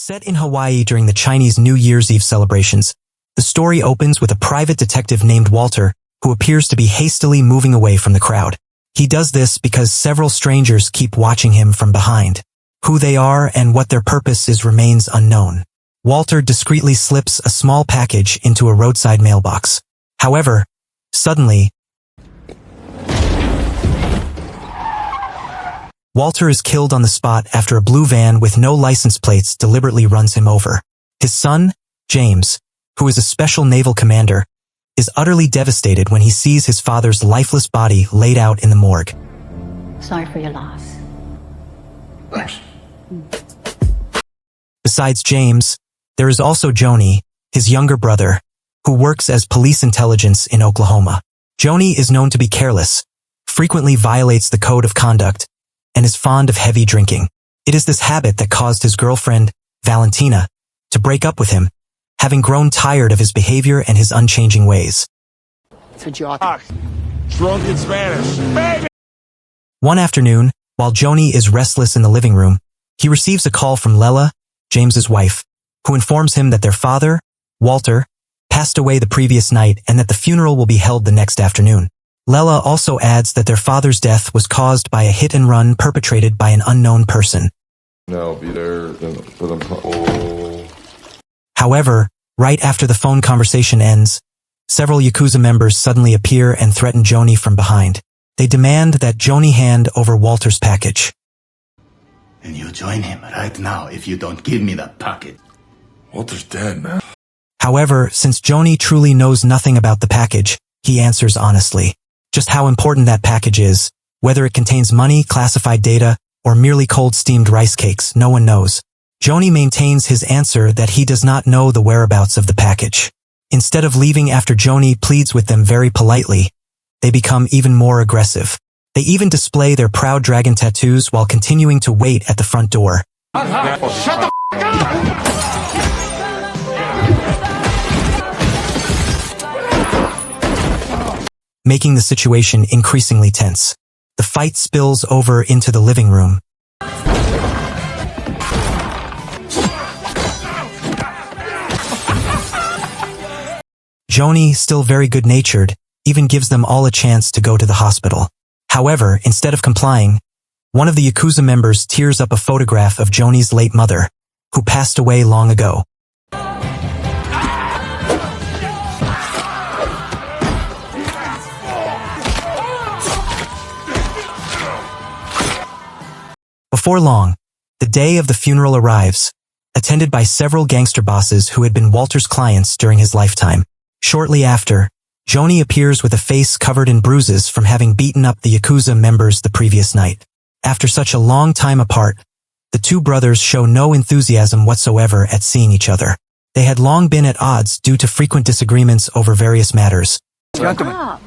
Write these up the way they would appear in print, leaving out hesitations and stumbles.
Set in Hawaii during the Chinese New Year's Eve celebrations, the story opens with a private detective named Walter who appears to be hastily moving away from the crowd. He does this because several strangers keep watching him from behind. Who they are and what their purpose is remains unknown. Walter discreetly slips a small package into a roadside mailbox. However, suddenly, Walter is killed on the spot after a blue van with no license plates deliberately runs him over. His son, James, who is a special naval commander, is utterly devastated when he sees his father's lifeless body laid out in the morgue. Sorry for your loss. Thanks. Besides James, there is also Joni, his younger brother, who works as police intelligence in Oklahoma. Joni is known to be careless, frequently violates the code of conduct, and is fond of heavy drinking. It is this habit that caused his girlfriend, Valentina, to break up with him, having grown tired of his behavior and his unchanging ways. Drunk in Spanish. Baby! One afternoon, while Joni is restless in the living room, he receives a call from Lela, James's wife, who informs him that their father, Walter, passed away the previous night and that the funeral will be held the next afternoon. Lela also adds that their father's death was caused by a hit-and-run perpetrated by an unknown person. I'll be there for them. Oh. However, right after the phone conversation ends, several Yakuza members suddenly appear and threaten Joni from behind. They demand that Joni hand over Walter's package. And you join him right now if you don't give me that package. Walter's dead, man. However, since Joni truly knows nothing about the package, he answers honestly. Just how important that package is, whether it contains money, classified data, or merely cold steamed rice cakes, no one knows. Joni maintains his answer that he does not know the whereabouts of the package. Instead of leaving after Joni pleads with them very politely, they become even more aggressive. They even display their proud dragon tattoos while continuing to wait at the front door. Shut the f*** up! Making the situation increasingly tense. The fight spills over into the living room. Joni, still very good-natured, even gives them all a chance to go to the hospital. However, instead of complying, one of the Yakuza members tears up a photograph of Joni's late mother, who passed away long ago. Before long, the day of the funeral arrives, attended by several gangster bosses who had been Walter's clients during his lifetime. Shortly after, Joni appears with a face covered in bruises from having beaten up the Yakuza members the previous night. After such a long time apart, the two brothers show no enthusiasm whatsoever at seeing each other. They had long been at odds due to frequent disagreements over various matters. Gentlemen,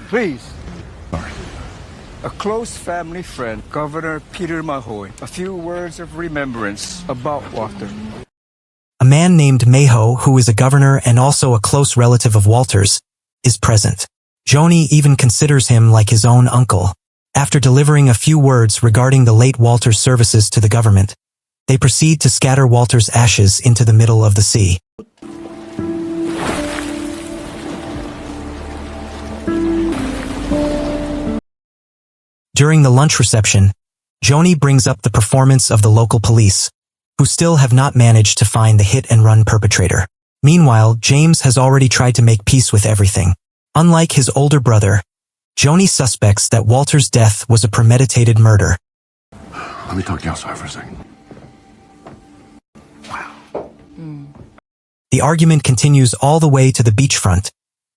please. A close family friend, Governor Peter Mahoy. A few words of remembrance about Walter. A man named Mayho, who is a governor and also a close relative of Walter's, is present. Joni even considers him like his own uncle. After delivering a few words regarding the late Walter's services to the government, they proceed to scatter Walter's ashes into the middle of the sea. During the lunch reception, Joni brings up the performance of the local police, who still have not managed to find the hit-and-run perpetrator. Meanwhile, James has already tried to make peace with everything. Unlike his older brother, Joni suspects that Walter's death was a premeditated murder. Let me talk to you outside for a second. Wow. The argument continues all the way to the beachfront,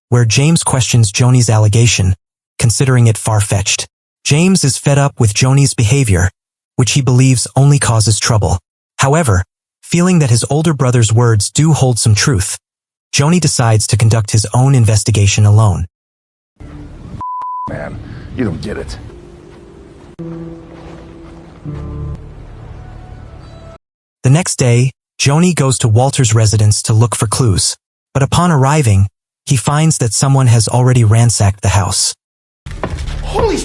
where James questions Joni's allegation, considering it far-fetched. James is fed up with Joni's behavior, which he believes only causes trouble. However, feeling that his older brother's words do hold some truth, Joni decides to conduct his own investigation alone. Man, you don't get it. The next day, Joni goes to Walter's residence to look for clues, but upon arriving, he finds that someone has already ransacked the house. Holy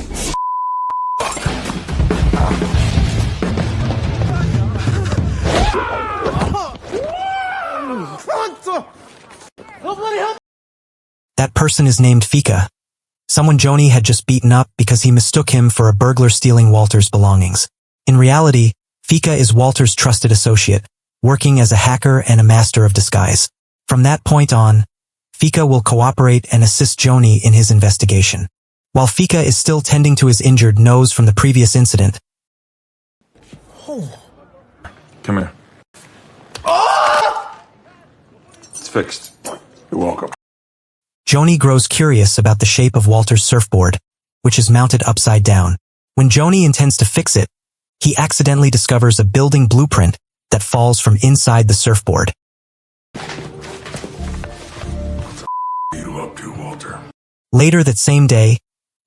That person is named Fika, someone Joni had just beaten up because he mistook him for a burglar stealing Walter's belongings. In reality, Fika is Walter's trusted associate, working as a hacker and a master of disguise. From that point on, Fika will cooperate and assist Joni in his investigation. While Fika is still tending to his injured nose from the previous incident. Come here. It's fixed. You're welcome. Joni grows curious about the shape of Walter's surfboard, which is mounted upside down. When Joni intends to fix it, he accidentally discovers a building blueprint that falls from inside the surfboard. You up to, Walter? Later that same day,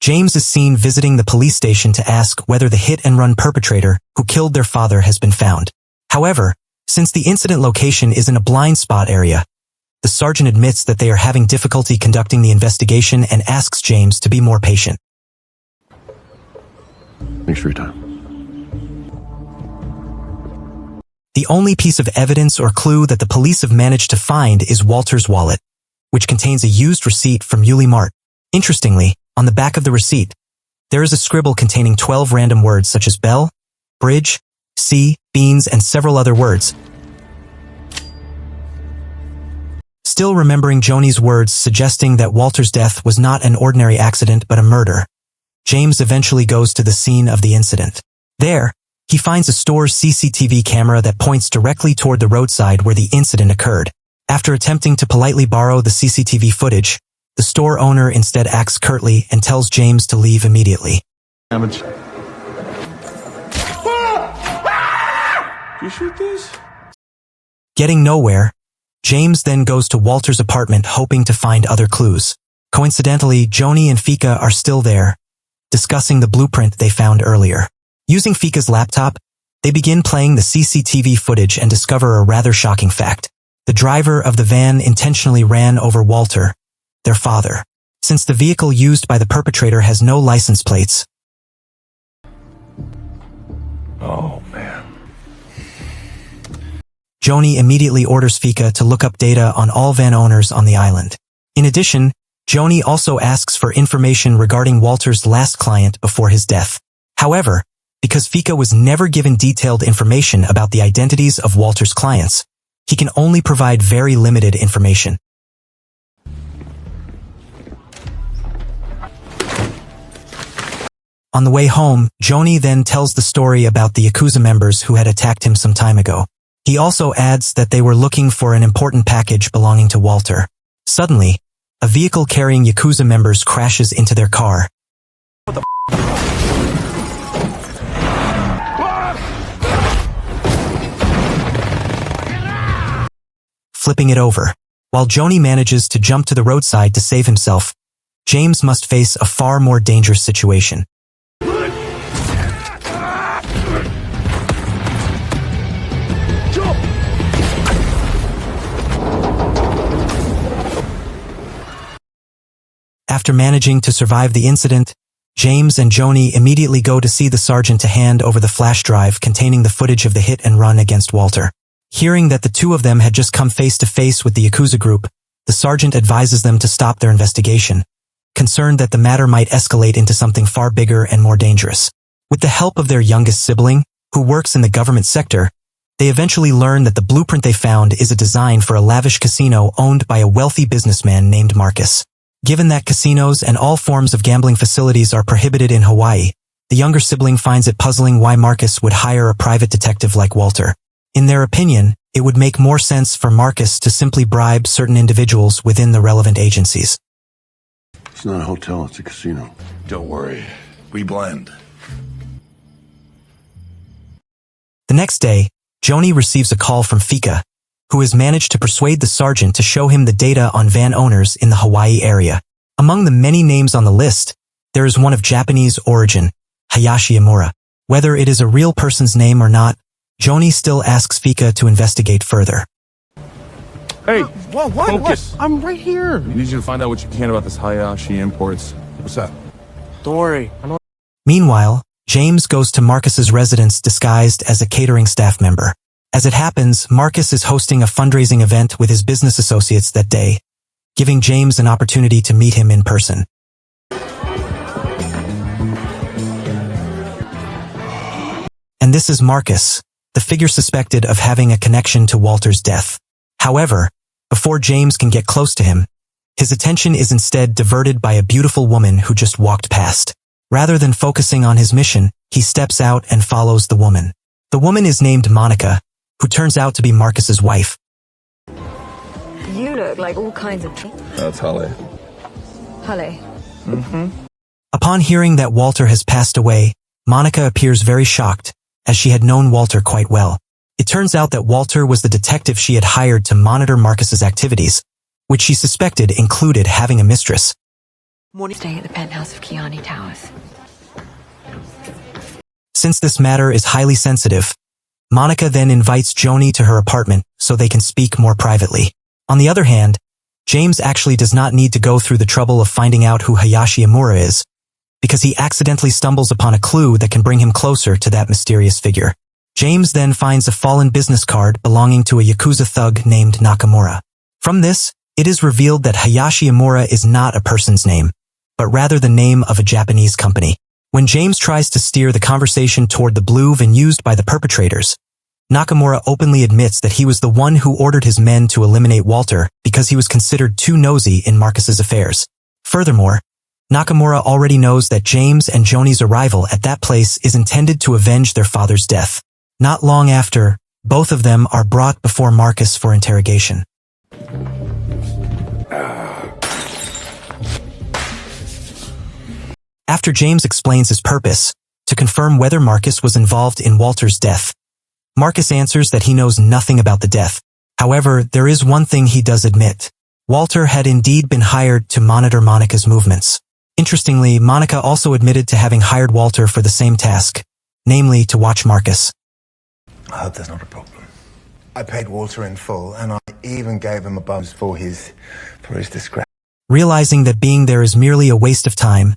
James is seen visiting the police station to ask whether the hit-and-run perpetrator who killed their father has been found. However, since the incident location is in a blind spot area, the sergeant admits that they are having difficulty conducting the investigation and asks James to be more patient. Thanks for your time. The only piece of evidence or clue that the police have managed to find is Walter's wallet, which contains a used receipt from Yuli Mart. Interestingly, on the back of the receipt, there is a scribble containing 12 random words such as bell, bridge, sea, beans, and several other words. Still remembering Joni's words suggesting that Walter's death was not an ordinary accident but a murder, James eventually goes to the scene of the incident. There, he finds a store's CCTV camera that points directly toward the roadside where the incident occurred. After attempting to politely borrow the CCTV footage, the store owner instead acts curtly and tells James to leave immediately. Damage. You shoot this? Getting nowhere, James then goes to Walter's apartment hoping to find other clues. Coincidentally, Joni and Fika are still there, discussing the blueprint they found earlier. Using Fika's laptop, they begin playing the CCTV footage and discover a rather shocking fact. The driver of the van intentionally ran over Walter, their father, since the vehicle used by the perpetrator has no license plates. Oh, man. Joni immediately orders Fika to look up data on all van owners on the island. In addition, Joni also asks for information regarding Walter's last client before his death. However, because Fika was never given detailed information about the identities of Walter's clients, he can only provide very limited information. On the way home, Joni then tells the story about the Yakuza members who had attacked him some time ago. He also adds that they were looking for an important package belonging to Walter. Suddenly, a vehicle carrying Yakuza members crashes into their car. What the flipping it over. While Joni manages to jump to the roadside to save himself, James must face a far more dangerous situation. After managing to survive the incident, James and Joni immediately go to see the sergeant to hand over the flash drive containing the footage of the hit and run against Walter. Hearing that the two of them had just come face to face with the Yakuza group, the sergeant advises them to stop their investigation, concerned that the matter might escalate into something far bigger and more dangerous. With the help of their youngest sibling, who works in the government sector, they eventually learn that the blueprint they found is a design for a lavish casino owned by a wealthy businessman named Marcus. Given that casinos and all forms of gambling facilities are prohibited in Hawaii, the younger sibling finds it puzzling why Marcus would hire a private detective like Walter. In their opinion, it would make more sense for Marcus to simply bribe certain individuals within the relevant agencies. It's not a hotel, it's a casino. Don't worry. We blend. The next day, Joni receives a call from Fika, who has managed to persuade the sergeant to show him the data on van owners in the Hawaii area. Among the many names on the list, there is one of Japanese origin, Hayashi Imura. Whether it is a real person's name or not, Joni still asks Fika to investigate further. Hey, What? focus. I'm right here. I need you to find out what you can about this Hayashi imports. What's that? Don't worry. I know. Meanwhile, James goes to Marcus's residence disguised as a catering staff member. As it happens, Marcus is hosting a fundraising event with his business associates that day, giving James an opportunity to meet him in person. And this is Marcus, the figure suspected of having a connection to Walter's death. However, before James can get close to him, his attention is instead diverted by a beautiful woman who just walked past. Rather than focusing on his mission, he steps out and follows the woman. The woman is named Monica, who turns out to be Marcus's wife. You look like all kinds of... That's Holly. Holly. Upon hearing that Walter has passed away, Monica appears very shocked, as she had known Walter quite well. It turns out that Walter was the detective she had hired to monitor Marcus's activities, which she suspected included having a mistress. Stay at the penthouse of Kiani Towers. Since this matter is highly sensitive, Monica then invites Joni to her apartment so they can speak more privately. On the other hand, James actually does not need to go through the trouble of finding out who Hayashi Imura is, because he accidentally stumbles upon a clue that can bring him closer to that mysterious figure. James then finds a fallen business card belonging to a Yakuza thug named Nakamura. From this, it is revealed that Hayashi Imura is not a person's name, but rather the name of a Japanese company. When James tries to steer the conversation toward the blue van used by the perpetrators, Nakamura openly admits that he was the one who ordered his men to eliminate Walter because he was considered too nosy in Marcus's affairs. Furthermore, Nakamura already knows that James and Joni's arrival at that place is intended to avenge their father's death. Not long after, both of them are brought before Marcus for interrogation. After James explains his purpose, to confirm whether Marcus was involved in Walter's death, Marcus answers that he knows nothing about the death. However, there is one thing he does admit. Walter had indeed been hired to monitor Monica's movements. Interestingly, Monica also admitted to having hired Walter for the same task, namely to watch Marcus. I hope that's not a problem. I paid Walter in full, and I even gave him a bonus for his disgrace. Realizing that being there is merely a waste of time,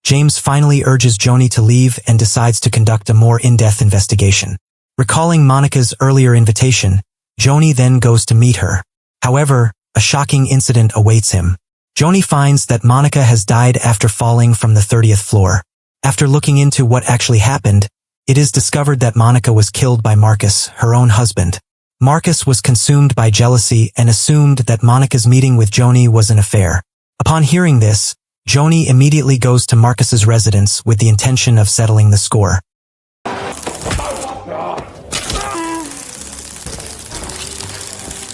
James finally urges Joni to leave and decides to conduct a more in-depth investigation. Recalling Monica's earlier invitation, Joni then goes to meet her. However, a shocking incident awaits him. Joni finds that Monica has died after falling from the 30th floor. After looking into what actually happened, it is discovered that Monica was killed by Marcus, her own husband. Marcus was consumed by jealousy and assumed that Monica's meeting with Joni was an affair. Upon hearing this, Joni immediately goes to Marcus's residence with the intention of settling the score.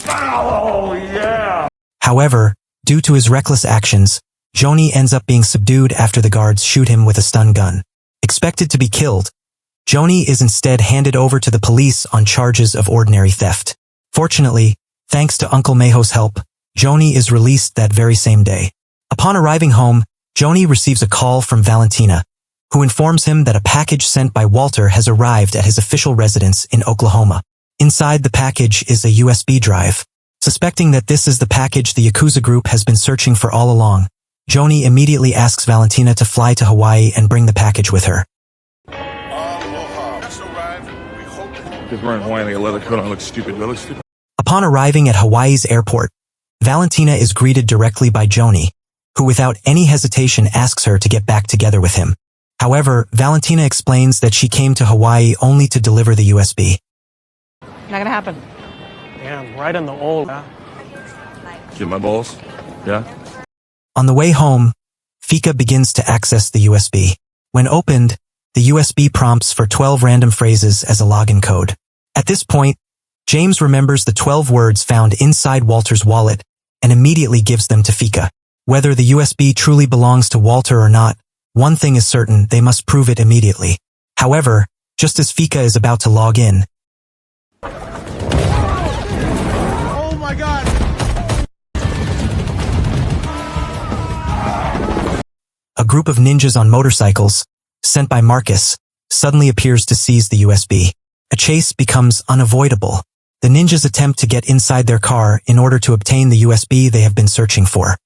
Oh, yeah! However, due to his reckless actions, Joni ends up being subdued after the guards shoot him with a stun gun. Expected to be killed, Joni is instead handed over to the police on charges of ordinary theft. Fortunately, thanks to Uncle Mayho's help, Joni is released that very same day. Upon arriving home, Joni receives a call from Valentina, who informs him that a package sent by Walter has arrived at his official residence in Oklahoma. Inside the package is a USB drive. Suspecting that this is the package the Yakuza group has been searching for all along, Joni immediately asks Valentina to fly to Hawaii and bring the package with her. Just wearing Hawaiian like a leather coat, I look stupid. Do I look stupid? Upon arriving at Hawaii's airport, Valentina is greeted directly by Joni, who without any hesitation asks her to get back together with him. However, Valentina explains that she came to Hawaii only to deliver the USB. Not gonna happen. Damn, right in the old. Get my balls? Yeah? On the way home, Fika begins to access the USB. When opened, the USB prompts for 12 random phrases as a login code. At this point, James remembers the 12 words found inside Walter's wallet and immediately gives them to Fika. Whether the USB truly belongs to Walter or not, one thing is certain: they must prove it immediately. However, just as Fika is about to log in, Oh my God! a group of ninjas on motorcycles, sent by Marcus, suddenly appears to seize the USB. A chase becomes unavoidable. The ninjas attempt to get inside their car in order to obtain the USB they have been searching for.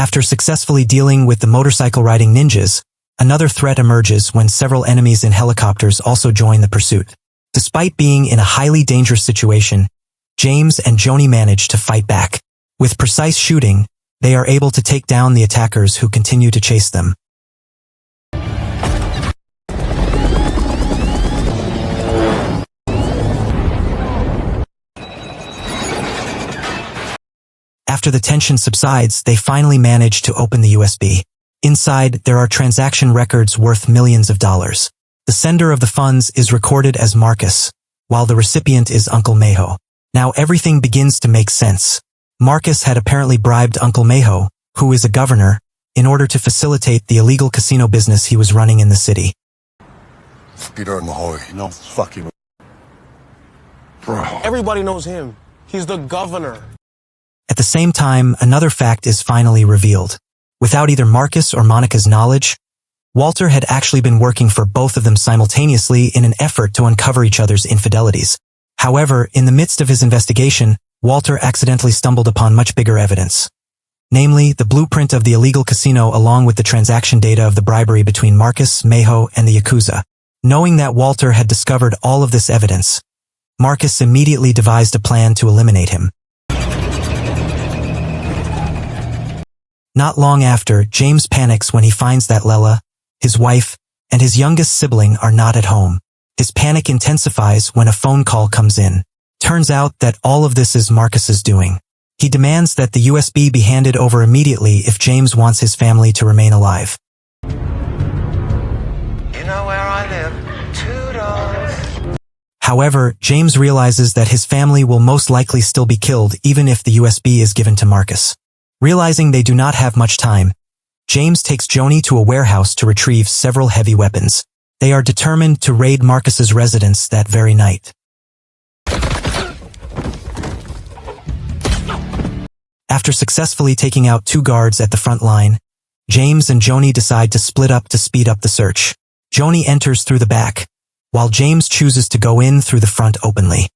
After successfully dealing with the motorcycle-riding ninjas, another threat emerges when several enemies in helicopters also join the pursuit. Despite being in a highly dangerous situation, James and Joni manage to fight back. With precise shooting, they are able to take down the attackers who continue to chase them. After the tension subsides, they finally manage to open the USB. Inside, there are transaction records worth millions of dollars. The sender of the funds is recorded as Marcus, while the recipient is Uncle Mayho. Now everything begins to make sense. Marcus had apparently bribed Uncle Mayho, who is a governor, in order to facilitate the illegal casino business he was running in the city. Peter Mahoy, no fucking... Bro. Everybody knows him. He's the governor. At the same time, another fact is finally revealed. Without either Marcus or Monica's knowledge, Walter had actually been working for both of them simultaneously in an effort to uncover each other's infidelities. However, in the midst of his investigation, Walter accidentally stumbled upon much bigger evidence. Namely, the blueprint of the illegal casino along with the transaction data of the bribery between Marcus, Mayho, and the Yakuza. Knowing that Walter had discovered all of this evidence, Marcus immediately devised a plan to eliminate him. Not long after, James panics when he finds that Lela, his wife, and his youngest sibling are not at home. His panic intensifies when a phone call comes in. Turns out that all of this is Marcus's doing. He demands that the USB be handed over immediately if James wants his family to remain alive. You know where I live? $2. However, James realizes that his family will most likely still be killed even if the USB is given to Marcus. Realizing they do not have much time, James takes Joni to a warehouse to retrieve several heavy weapons. They are determined to raid Marcus's residence that very night. After successfully taking out 2 guards at the front line, James and Joni decide to split up to speed up the search. Joni enters through the back, while James chooses to go in through the front openly.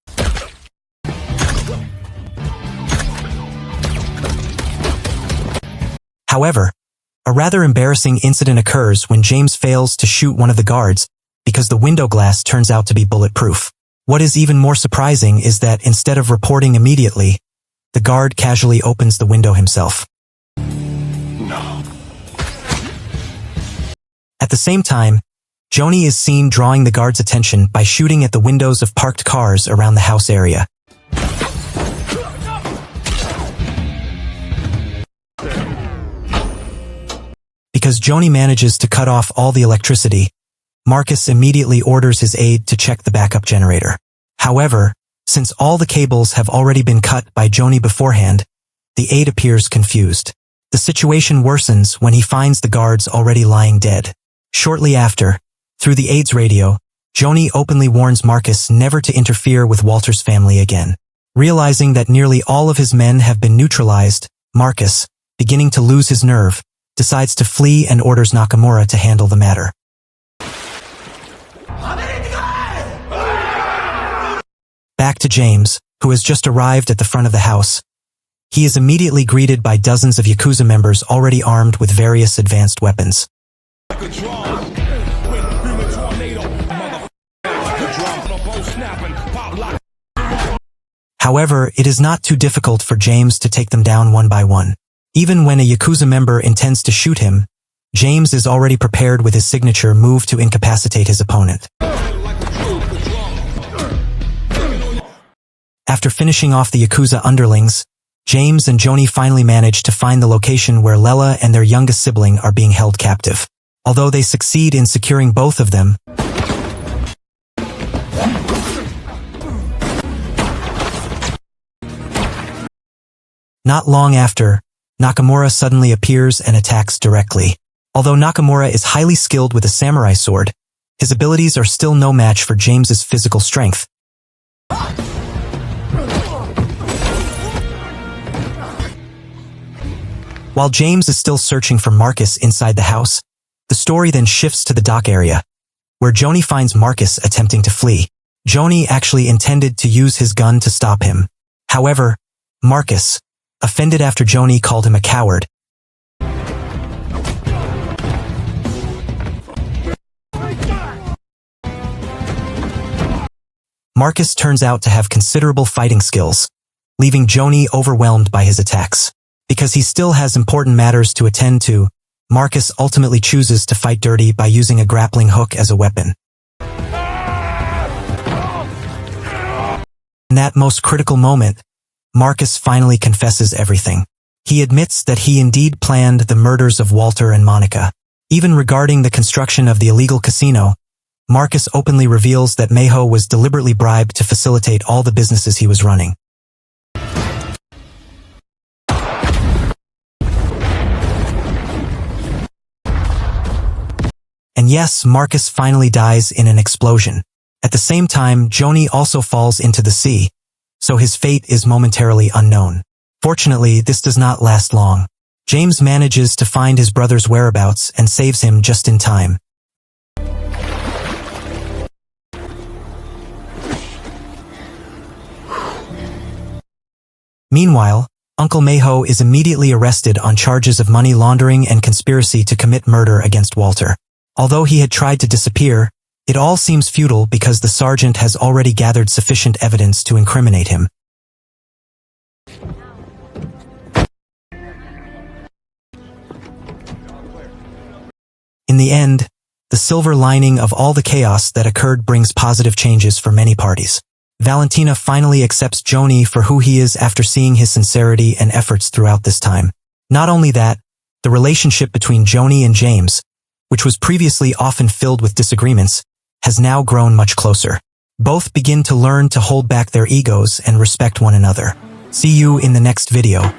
However, a rather embarrassing incident occurs when James fails to shoot one of the guards because the window glass turns out to be bulletproof. What is even more surprising is that instead of reporting immediately, the guard casually opens the window himself. No. At the same time, Joni is seen drawing the guard's attention by shooting at the windows of parked cars around the house area. Because Joni manages to cut off all the electricity, Marcus immediately orders his aide to check the backup generator. However, since all the cables have already been cut by Joni beforehand, the aide appears confused. The situation worsens when he finds the guards already lying dead. Shortly after, through the aide's radio, Joni openly warns Marcus never to interfere with Walter's family again. Realizing that nearly all of his men have been neutralized, Marcus, beginning to lose his nerve, decides to flee and orders Nakamura to handle the matter. Back to James, who has just arrived at the front of the house. He is immediately greeted by dozens of Yakuza members already armed with various advanced weapons. However, it is not too difficult for James to take them down one by one. Even when a Yakuza member intends to shoot him, James is already prepared with his signature move to incapacitate his opponent. After finishing off the Yakuza underlings, James and Joni finally manage to find the location where Lela and their youngest sibling are being held captive. Although they succeed in securing both of them, not long after, Nakamura suddenly appears and attacks directly. Although Nakamura is highly skilled with a samurai sword, his abilities are still no match for James's physical strength. While James is still searching for Marcus inside the house, the story then shifts to the dock area, where Joni finds Marcus attempting to flee. Joni actually intended to use his gun to stop him. However, Marcus, offended after Joni called him a coward, Marcus turns out to have considerable fighting skills, leaving Joni overwhelmed by his attacks. Because he still has important matters to attend to, Marcus ultimately chooses to fight dirty by using a grappling hook as a weapon. In that most critical moment, Marcus finally confesses everything. He admits that he indeed planned the murders of Walter and Monica. Even regarding the construction of the illegal casino, Marcus openly reveals that Mayho was deliberately bribed to facilitate all the businesses he was running. And yes, Marcus finally dies in an explosion. At the same time, Joni also falls into the sea, so his fate is momentarily unknown. Fortunately, this does not last long. James manages to find his brother's whereabouts and saves him just in time. Meanwhile, Uncle Mayho is immediately arrested on charges of money laundering and conspiracy to commit murder against Walter. Although he had tried to disappear, it all seems futile because the sergeant has already gathered sufficient evidence to incriminate him. In the end, the silver lining of all the chaos that occurred brings positive changes for many parties. Valentina finally accepts Joni for who he is after seeing his sincerity and efforts throughout this time. Not only that, the relationship between Joni and James, which was previously often filled with disagreements, has now grown much closer. Both begin to learn to hold back their egos and respect one another. See you in the next video.